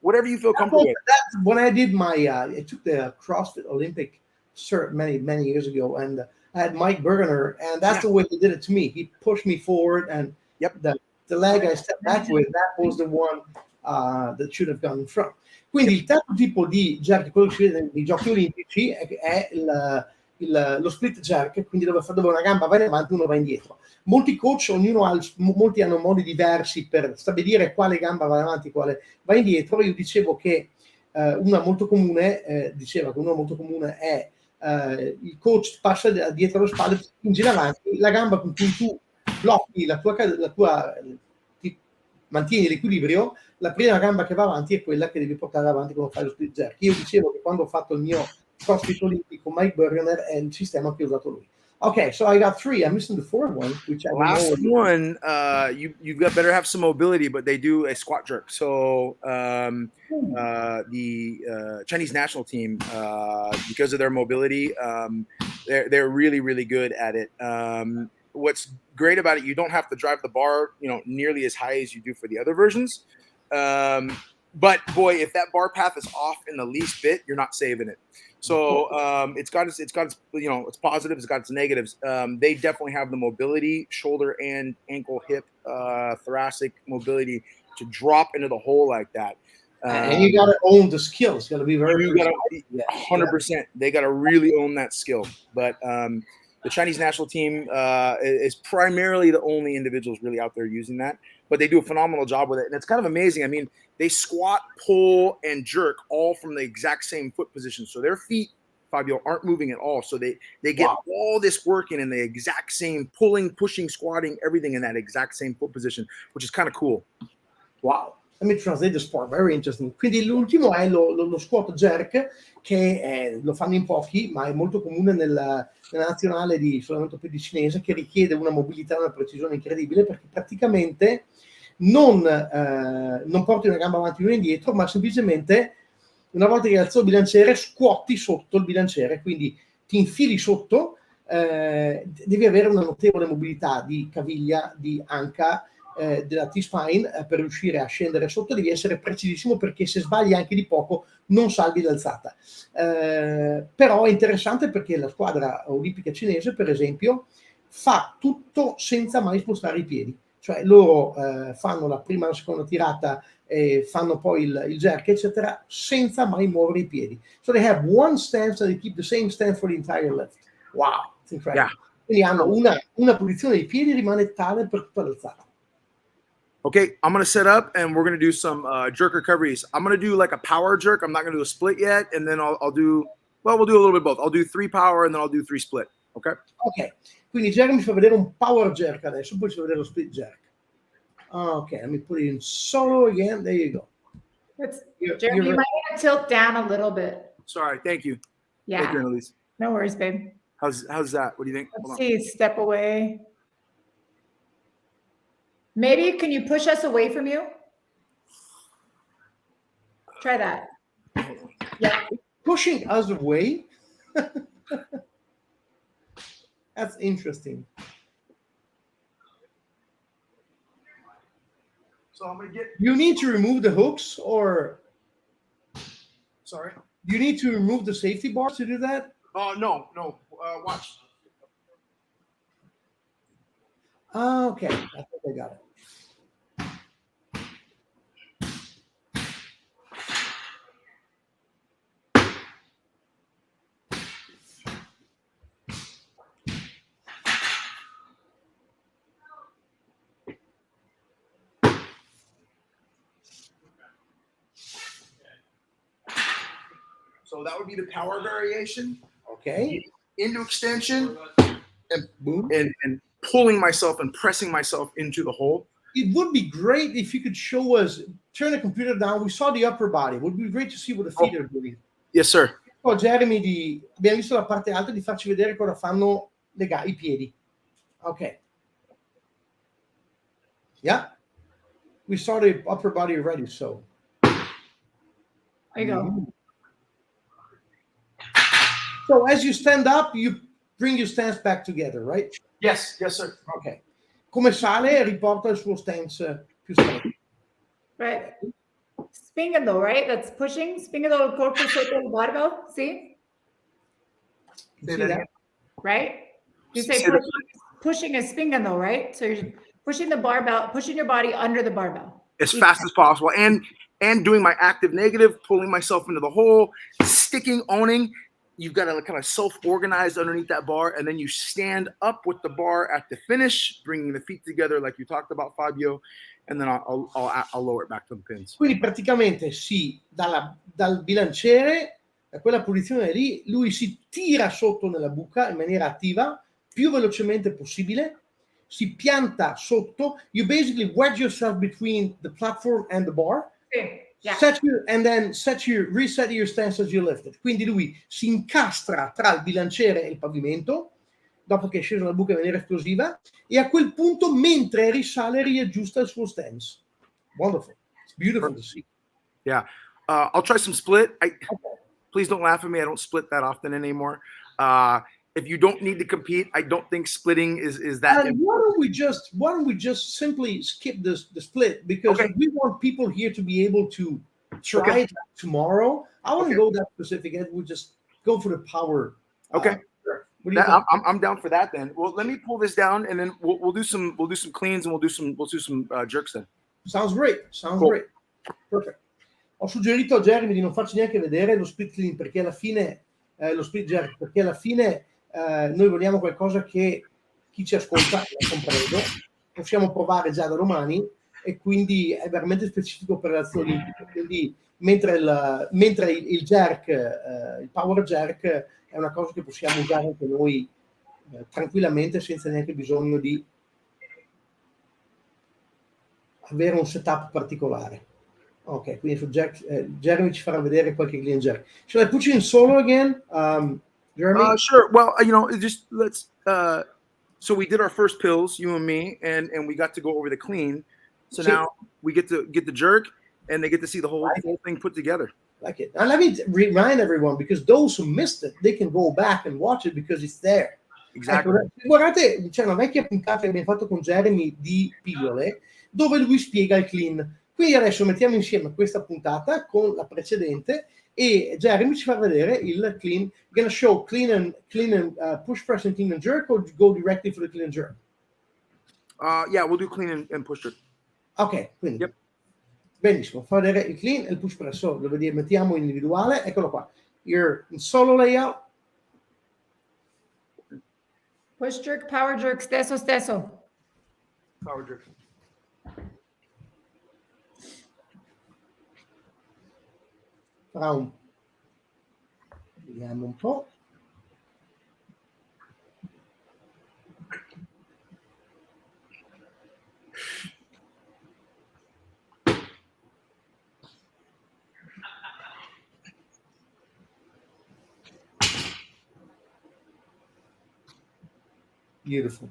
Whatever you feel comfortable with. That's when I did I took the CrossFit Olympic cert many years ago, and I had Mike Bergener, and that's the way he did it to me. He pushed me forward, and the leg I stepped back with, that was the one that should have gone in front. Quindi il terzo tipo di jerk, quello che si vede nei giochi olimpici, è lo split jerk, quindi dove una gamba va in avanti, uno va indietro. Molti coach, molti hanno modi diversi per stabilire quale gamba va avanti, quale va indietro. Io dicevo che una molto comune, diceva che una molto comune è il coach passa dietro le spalle, ti spinge in avanti, la gamba con cui tu blocchi ti mantieni l'equilibrio, la prima gamba che va avanti è quella che devi portare avanti quando fai lo split jerk. Io dicevo che quando ho fatto il mio CrossFit olimpico, Mike Burgener è il sistema che ha usato lui. Okay, so I got 3. I'm missing the fourth one, which I Last one, you've got better have some mobility, but they do a squat jerk. So the Chinese national team, because of their mobility, they're really, really good at it. What's great about it, you don't have to drive the bar, nearly as high as you do for the other versions. But boy, if that bar path is off in the least bit, you're not saving it. So it's got its its positives, it's got its negatives. They definitely have the mobility, shoulder and ankle, hip, thoracic mobility to drop into the hole like that. And you got to own the skills. Got to be very. You got to 100%. They got to really own that skill. But the Chinese national team is primarily the only individuals really out there using that. But they do a phenomenal job with it, and it's kind of amazing. I mean, they squat, pull, and jerk all from the exact same foot position. So their feet, Fabio, aren't moving at all. So they get all this working in the exact same pulling, pushing, squatting, everything in that exact same foot position, which is kind of cool. Wow. Let me translate the sport, very interesting. Quindi l'ultimo è lo squat jerk, che lo fanno in pochi, ma è molto comune nella nazionale di sollevamento piedi cinese, che richiede una mobilità e una precisione incredibile, perché praticamente non porti una gamba avanti e una indietro, ma semplicemente una volta che alzo il bilanciere scuotti sotto il bilanciere, quindi ti infili sotto, devi avere una notevole mobilità di caviglia, di anca, della T-spine, per riuscire a scendere sotto devi essere precisissimo, perché se sbagli anche di poco non salvi l'alzata. Però è interessante perché la squadra olimpica cinese, per esempio, fa tutto senza mai spostare i piedi, cioè loro fanno la prima e la seconda tirata e fanno poi il jerk eccetera senza mai muovere i piedi. So they have one stance and they keep the same stance for the entire lift. Wow, it's incredible. Yeah. Quindi hanno una posizione dei piedi, rimane tale per tutta l'alzata. Okay, I'm going to set up and we're going to do some jerk recoveries. I'm going to do like a power jerk. I'm not going to do a split yet. And then we'll do a little bit of both. I'll do 3 power and then I'll do 3 split. Okay? Ok, quindi Jeremy fa vedere un power jerk adesso, poi ci fa vedere lo split jerk. Okay, let me put it in solo again. There you go. Jeremy, you might want to tilt down a little bit. Sorry, thank you. Yeah. Thank you, Annalise. No worries, babe. How's that? What do you think? Let's see, step away. Maybe can you push us away from you? Try that. Yeah. Pushing us away? That's interesting. So I'm going to get... You need to remove the hooks or... Sorry? You need to remove the safety bars to do that? No. Watch. Okay. I think I got it. So that would be the power variation. Okay. Into extension and boom, and pulling myself and pressing myself into the hole. It would be great if you could show us, turn the computer down. We saw the upper body. It would be great to see what the feet are doing. Yes, sir. Oh, Jeremy, abbiamo visto la parte alta, di farci vedere cosa fanno i piedi. Okay. Yeah. We saw the upper body already, so. There you go. So as you stand up, you bring your stance back together, right? Yes, sir. Okay. Come sale, riporta il suo stance più stretto. Right. Spingolo, right? That's pushing. Spingolo il corpo sotto il barbell. See? See that? Right? You say pushing is spingolo, right? So you're pushing the barbell, pushing your body under the barbell. As fast as possible. And doing my active negative, pulling myself into the hole, sticking, owning. you've got to kind of self-organize underneath that bar, and then you stand up with the bar at the finish, bringing the feet together like you talked about, Fabio, and then I'll lower it back to the pins. Quindi praticamente dal bilanciere, da quella posizione lì, lui si tira sotto nella buca in maniera attiva, più velocemente possibile, si pianta sotto, you basically wedge yourself between the platform and the bar, Yeah. reset your stance as you lift it. Quindi lui si incastra tra il bilanciere e il pavimento, dopo che è sceso la buca in maniera esplosiva, e a quel punto, mentre risale, riaggiusta il suo stance. Wonderful. It's beautiful to see. Yeah. I'll try some split. Please don't laugh at me. I don't split that often anymore. If you don't need to compete, I don't think splitting is that. Why don't we just simply skip the split, because we want people here to be able to try it tomorrow. I want to go that specific, and we'll just go for the power. Okay. What do you think? I'm down for that then. Well, let me pull this down, and then we'll do some cleans, and we'll do some jerks then. Sounds great. Great. Perfect. Ho suggerito a Jeremy di non farci neanche vedere lo split clean, perché alla fine lo split jerk, perché alla fine noi vogliamo qualcosa che chi ci ascolta, compreso, possiamo provare già da domani, e quindi è veramente specifico per le azioni olimpiche. Quindi mentre il jerk, il power jerk, è una cosa che possiamo usare anche noi tranquillamente, senza neanche bisogno di avere un setup particolare. Ok, quindi su Jeremy ci farà vedere qualche clean jerk. Shall I put you in solo again, Jeremy? Sure. Well, just let's. So we did our first pills, you and me, and we got to go over the clean. So now we get to get the jerk, and they get to see the whole thing put together. Like it. And let me remind everyone, because those who missed it, they can go back and watch it because it's there. Exactly. Ecco, guardate, c'è una vecchia puntata che abbiamo fatto con Jeremy di Pillole, dove lui spiega il clean. Quindi adesso mettiamo insieme questa puntata con la precedente, e Jeremy ci fa vedere il clean. You're gonna show clean and push press and clean and jerk, or go directly for the clean and jerk? Yeah, we'll do clean and push jerk. Ok, quindi benissimo, fa vedere il clean e il push press. So, lo mettiamo individuale, eccolo qua. You're in solo layout. Push jerk, power jerk, stesso. Power jerk. Vediamo un po'. Beautiful.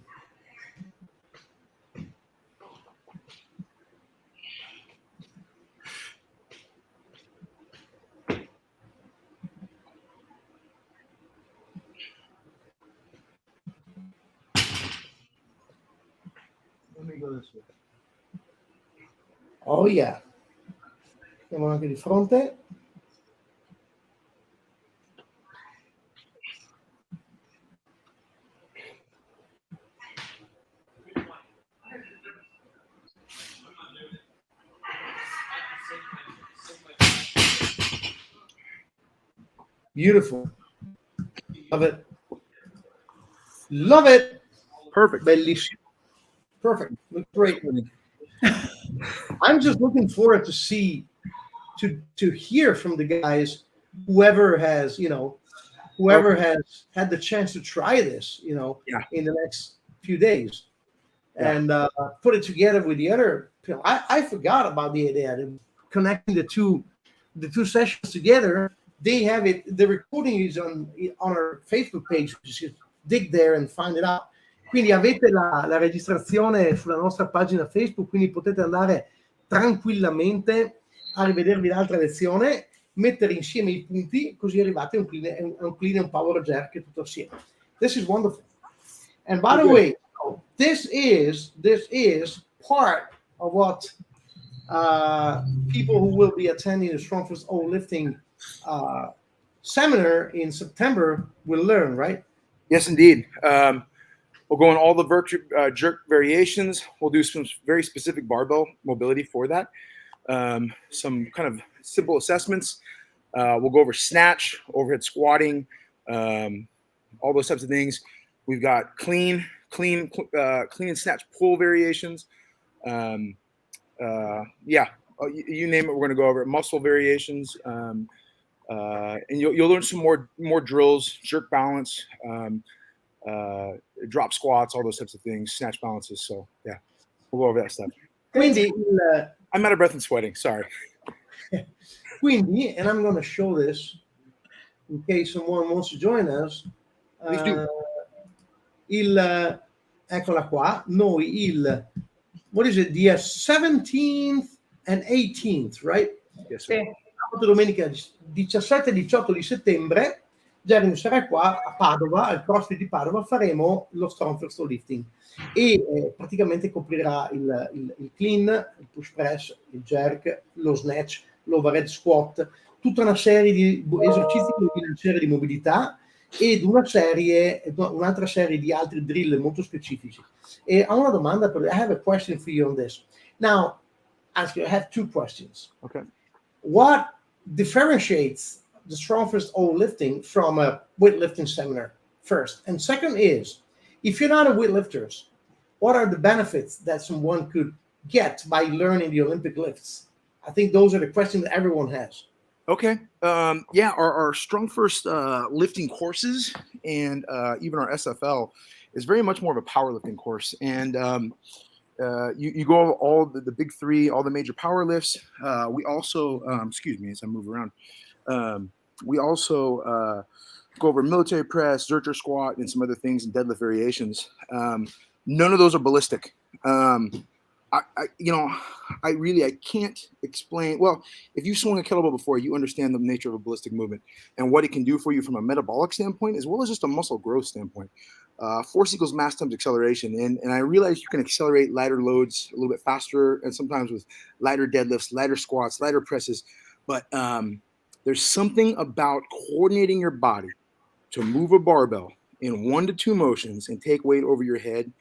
Let me go this way. Oh yeah. Andiamo anche di fronte. Beautiful. Love it. Perfect. Bellissimo. Perfect. Looks great. I'm just looking forward to hear from the guys, whoever has had the chance to try this, in the next few days, and put it together with the other. I forgot about the idea of connecting the two sessions together. They have it. The recording is on our Facebook page. Just dig there and find it out. Quindi avete la registrazione sulla nostra pagina Facebook, quindi potete andare tranquillamente a rivedervi l'altra lezione, mettere insieme i punti, così arrivate a un clean e un power jerk tutto assieme. This is wonderful. And by the way, this is part of what people who will be attending the Strongfirst lifting seminar in September will learn, right? Yes, indeed. We'll go on all the jerk variations. We'll do some very specific barbell mobility for that. Some kind of simple assessments. We'll go over snatch, overhead squatting. all those types of things. We've got clean and snatch pull variations. You name it, we're going to go over it. Muscle variations, and you'll learn some more drills, jerk balance, drop squats, all those types of things, snatch balances. So yeah, we'll go over that stuff. Quindi I'm out of breath and sweating. Sorry. Quindi, and I'm going to show this in case someone wants to join us. Please do. Eccola qua. Noi what is it? The 17th and 18th, right? Yes, sir. Domenica 17 e 18 di settembre Jeremy sarà qua a Padova, al CrossFit di Padova, faremo lo Strongfirst lifting e praticamente coprirà il clean, il push press, il jerk, lo snatch, l'overhead squat, tutta una serie di esercizi di bilanciere di mobilità ed un'altra serie di altri drill molto specifici. E ho una domanda per I have a question for you on this. Now, I have two questions. Okay. What differentiates the Strongfirst all lifting from a weightlifting seminar first? And second is, if you're not a weightlifter, what are the benefits that someone could get by learning the Olympic lifts? I think those are the questions that everyone has. Okay. Our Strongfirst lifting courses and even our SFL is very much more of a powerlifting course. And you go over all the big three, all the major power lifts. We also, excuse me as I move around, we also go over military press, zercher squat, and some other things and deadlift variations. None of those are ballistic. I can't explain. Well, if you swung a kettlebell before, you understand the nature of a ballistic movement and what it can do for you from a metabolic standpoint, as well as just a muscle growth standpoint. Force equals mass times acceleration. And I realize you can accelerate lighter loads a little bit faster and sometimes with lighter deadlifts, lighter squats, lighter presses. But there's something about coordinating your body to move a barbell in 1 to 2 motions and take weight over your head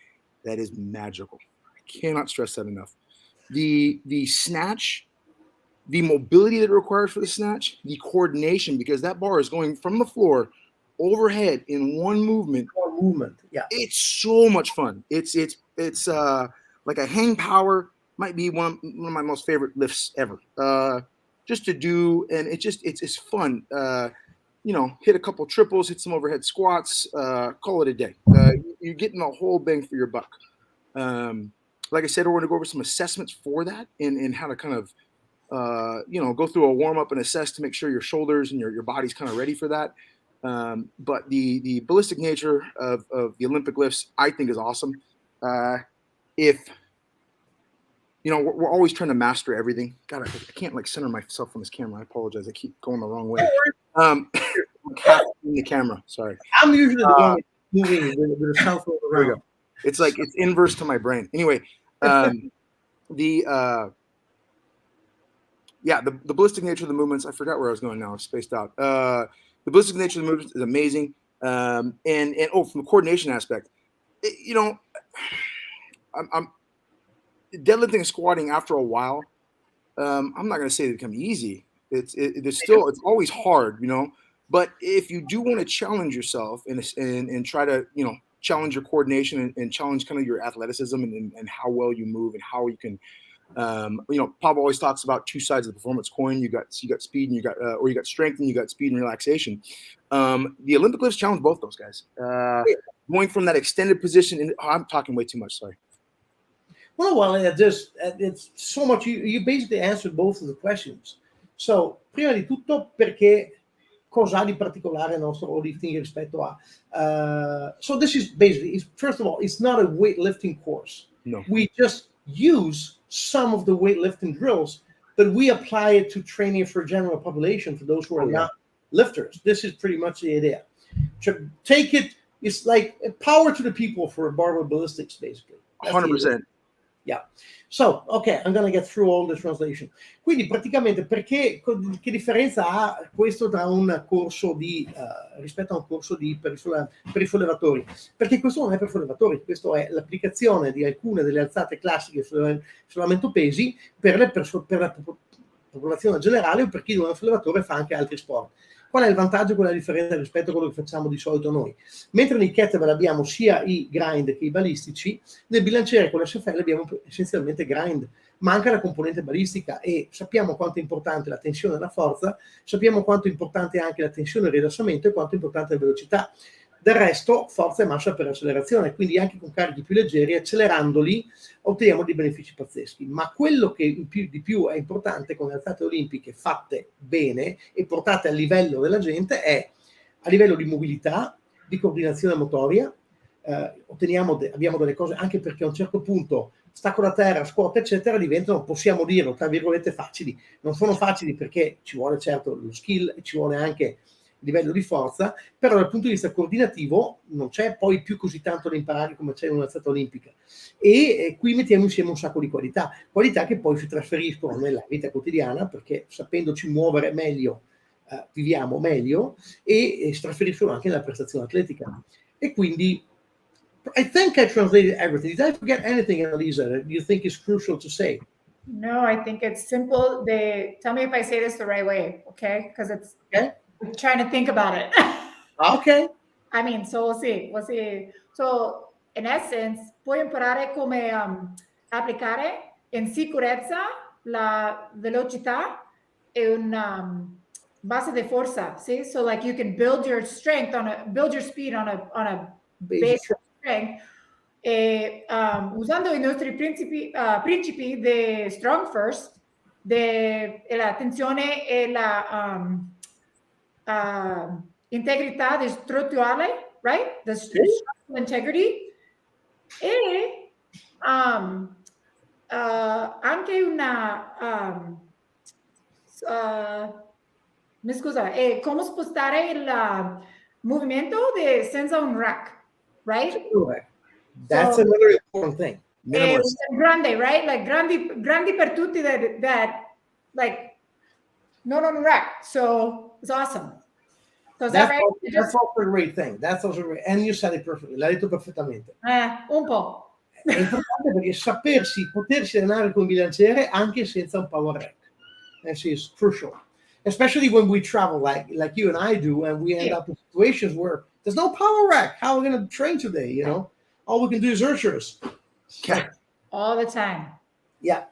that is magical. I cannot stress that enough. The snatch, the mobility that it requires for the snatch, the coordination, because that bar is going from the floor overhead in one movement. Yeah. It's so much fun. It's like a hang power might be one of my most favorite lifts ever. Just to do, and it's fun. Hit a couple triples, hit some overhead squats, call it a day. You're getting a whole bang for your buck. Like I said, we're going to go over some assessments for that and how to kind of, go through a warm up and assess to make sure your shoulders and your body's kind of ready for that. But the ballistic nature of the Olympic lifts, I think, is awesome. We're always trying to master everything. God, I can't center myself on this camera. I apologize. I keep going the wrong way. In the camera. Sorry. I'm usually the one moving with a cell phone around. There we go. It's like it's inverse to my brain. Anyway, the ballistic nature of the movements. I forgot where I was going now. I spaced out. The ballistic nature of the movements is amazing. From the coordination aspect, I'm deadlifting and squatting after a while. I'm not going to say they become easy. It's always hard, But if you do want to challenge yourself and try to, challenge your coordination and challenge kind of your athleticism and how well you move and how you can, Pablo always talks about 2 sides of the performance coin. You got speed and you got strength and you got speed and relaxation. The Olympic lifts challenge both those guys. Going from that extended position, I'm talking way too much. Sorry. Well, it's so much. You basically answered both of the questions. So, prima di tutto, perché cosa ha di particolare il nostro lifting rispetto a... So this is basically, first of all, it's not a weightlifting course. No. We just use some of the weightlifting drills, but we apply it to training for general population, for those who are not lifters. This is pretty much the idea. To take it, it's like power to the people for barbell ballistics, basically. 100%. Yeah. So, okay, I'm going to get through all the translation. Quindi praticamente che differenza ha questo tra un corso rispetto a un corso per i sollevatori? Perché questo non è per sollevatori, questo è l'applicazione di alcune delle alzate classiche sollevamento pesi per la popolazione generale o per chi non è un sollevatore fa anche altri sport. Qual è il vantaggio e qual è la differenza rispetto a quello che facciamo di solito noi? Mentre nei kettlebell abbiamo sia i grind che i balistici, nel bilanciere con l'SFL abbiamo essenzialmente grind. Manca la componente balistica e sappiamo quanto è importante la tensione e la forza, sappiamo quanto è importante anche la tensione e il rilassamento e quanto è importante la velocità. Del resto, forza e massa per accelerazione, quindi anche con carichi più leggeri, accelerandoli, otteniamo dei benefici pazzeschi. Ma quello che di più è importante con le alzate olimpiche fatte bene e portate a livello della gente è a livello di mobilità, di coordinazione motoria, abbiamo delle cose, anche perché a un certo punto stacco da terra, squat, eccetera, diventano, possiamo dirlo, tra virgolette, facili. Non sono facili perché ci vuole certo lo skill e ci vuole anche livello di forza, però dal punto di vista coordinativo non c'è poi più così tanto da imparare come c'è in un'alzata olimpica. E qui mettiamo insieme un sacco di qualità che poi si trasferiscono nella vita quotidiana, perché sapendoci muovere meglio, viviamo meglio, e si trasferiscono anche nella prestazione atletica. E quindi I think I translated everything. Did I forget anything, Annalisa, that you think is crucial to say? No, I think it's simple. Tell me if I say this the right way, okay? Because it's Okay. I'm trying to think about it. Okay. I mean, so we'll see. So, in essence, puoi imparare come applicare in sicurezza la velocità e una base di forza, see? So like you can build your strength build your speed on a base of strength. E usando i nostri principi di Strongfirst, la tensione e la integrità strutturale, right? The structural integrity, e anche una mi scusa, è come spostare il movimento senza un rack, right? That's another important thing. Grande, right? Like grandi per tutti that like not on rack. So it's awesome. So is that right? That's also a great thing. That's also great. And you said it perfectly. L'hai detto perfettamente. Un po'. È importante perché potersi allenare con il bilanciere anche senza un power rack. This is crucial. Especially when we travel like you and I do, and we end up in situations where there's no power rack. How are we going to train today, you know? All we can do is Urchers. All the time. Yeah.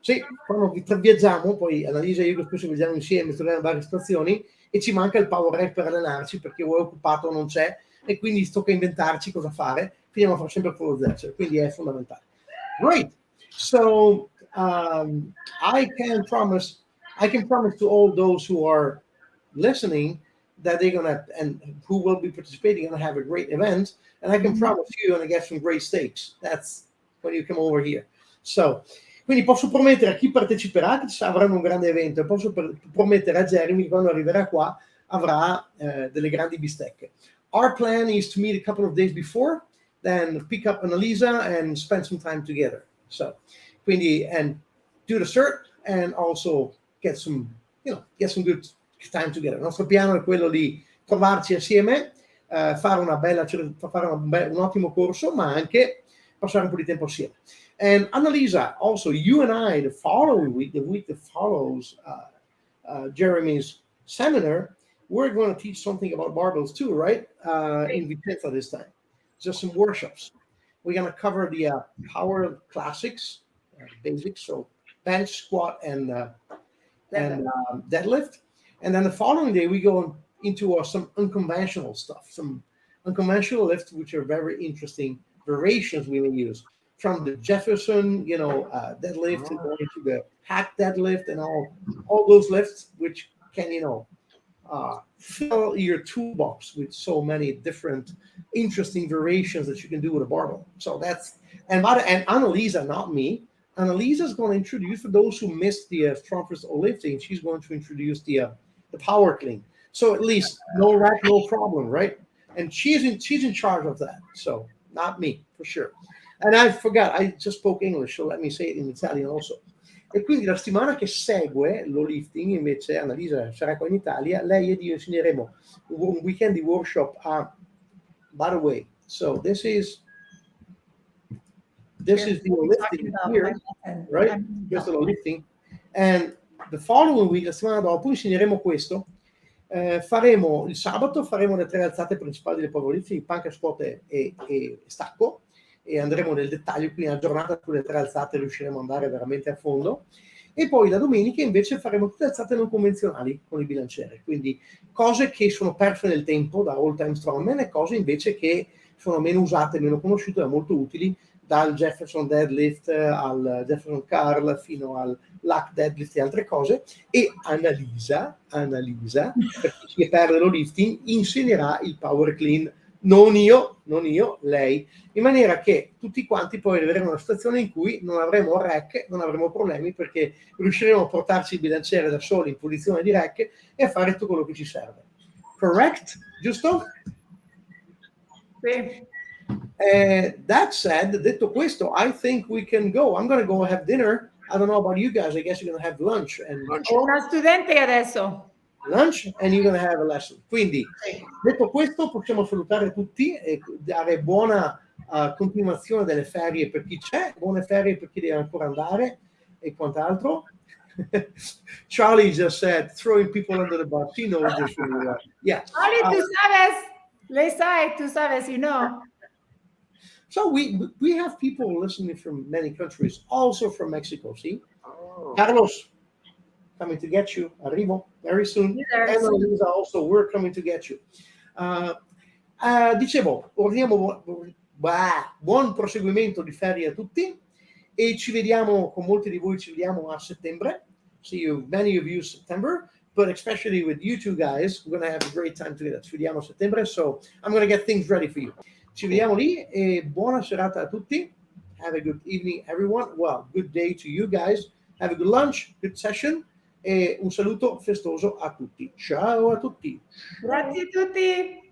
Sì, quando viaggiamo, poi Annalisa e io spesso viaggiamo insieme, troviamo varie situazioni e ci manca il power rack per allenarci perché o è occupato o non c'è e quindi tocca inventarci cosa fare, finiamo a fare sempre full exercise, quindi è fondamentale. Great. So I can promise to all those who are listening that they're gonna, and who will be participating, gonna have a great event, and I can promise you're gonna get some great steaks. That's when you come over here. So, quindi posso promettere a chi parteciperà che avranno un grande evento, e posso promettere a Jeremy che quando arriverà qua avrà delle grandi bistecche. Our plan is to meet a couple of days before, then pick up Annalisa and spend some time together. So, quindi, and do the cert and also get some good time together. Il nostro piano è quello di trovarci assieme, fare un ottimo corso, ma anche passare un po' di tempo assieme. And Annalisa, also you and I, the week that follows Jeremy's seminar, we're going to teach something about barbells too, right? In Vicenza this time. Just some workshops. We're going to cover the power classics, basics, so bench, squat, and deadlift. And then the following day, we go into some unconventional stuff, some unconventional lifts, which are very interesting variations we may use. From the Jefferson, deadlift, and going to the hack deadlift, and all those lifts, which can, fill your toolbox with so many different interesting variations that you can do with a barbell. So and Annalisa, not me. Annalisa is going to introduce, for those who missed the Strongfirst lifting, she's going to introduce the power clean. So at least no rack, no problem, right? And she's in charge of that. So not me, for sure. And I forgot, I just spoke English, so let me say it in Italian also. E quindi la settimana che segue lo lifting, invece Annalisa sarà qua in Italia, lei ed io insegneremo un weekend di workshop by the way, so this is the lifting here, right? Questo è lo lifting. And the following week, la settimana dopo, insegneremo questo. Faremo il sabato, faremo le 3 alzate principali del powerlifting, panca, squat e stacco, e andremo nel dettaglio, quindi la giornata sulle 3 alzate riusciremo ad andare veramente a fondo. E poi la domenica invece faremo tutte le alzate non convenzionali con il bilanciere, quindi cose che sono perse nel tempo da all time strongman e cose invece che sono meno usate, meno conosciute e molto utili, dal Jefferson deadlift al Jefferson curl fino al lat deadlift e altre cose. E Annalisa, per chi si perde lo lifting, insegnerà il power clean, non io, lei, in maniera che tutti quanti poi arriveremo a una situazione in cui non avremo rack, non avremo problemi, perché riusciremo a portarci il bilanciere da soli in posizione di rack e a fare tutto quello che ci serve. Correct? Giusto? Sì. That said, detto questo, I think we can go. I'm going to go have dinner. I don't know about you guys. I guess you're going to have lunch. Ho una studente adesso. Lunch and you're going to have a lesson. Quindi, detto questo, possiamo salutare tutti e dare buona continuazione delle ferie per chi c'è, buone ferie per chi deve ancora andare e quant'altro. Charlie just said, throwing people under the bus. He knows this really well. Yeah. Charlie, tú sabes. Le sabes, tú sabes, you know. So we have people listening from many countries, also from Mexico. See, Oh. Carlos, coming to get you. Arrivo very soon. And Lisa also, we're coming to get you. Dicevo, buon proseguimento di ferie a tutti e ci vediamo con molti di voi. Ci vediamo a settembre. See you, many of you, September. But especially with you two guys, we're going to have a great time together. Ci vediamo a settembre, so I'm going to get things ready for you. Ci vediamo lì e buona serata a tutti. Have a good evening, everyone. Well, good day to you guys. Have a good lunch, good session. E un saluto festoso a tutti. Ciao a tutti. Grazie a tutti.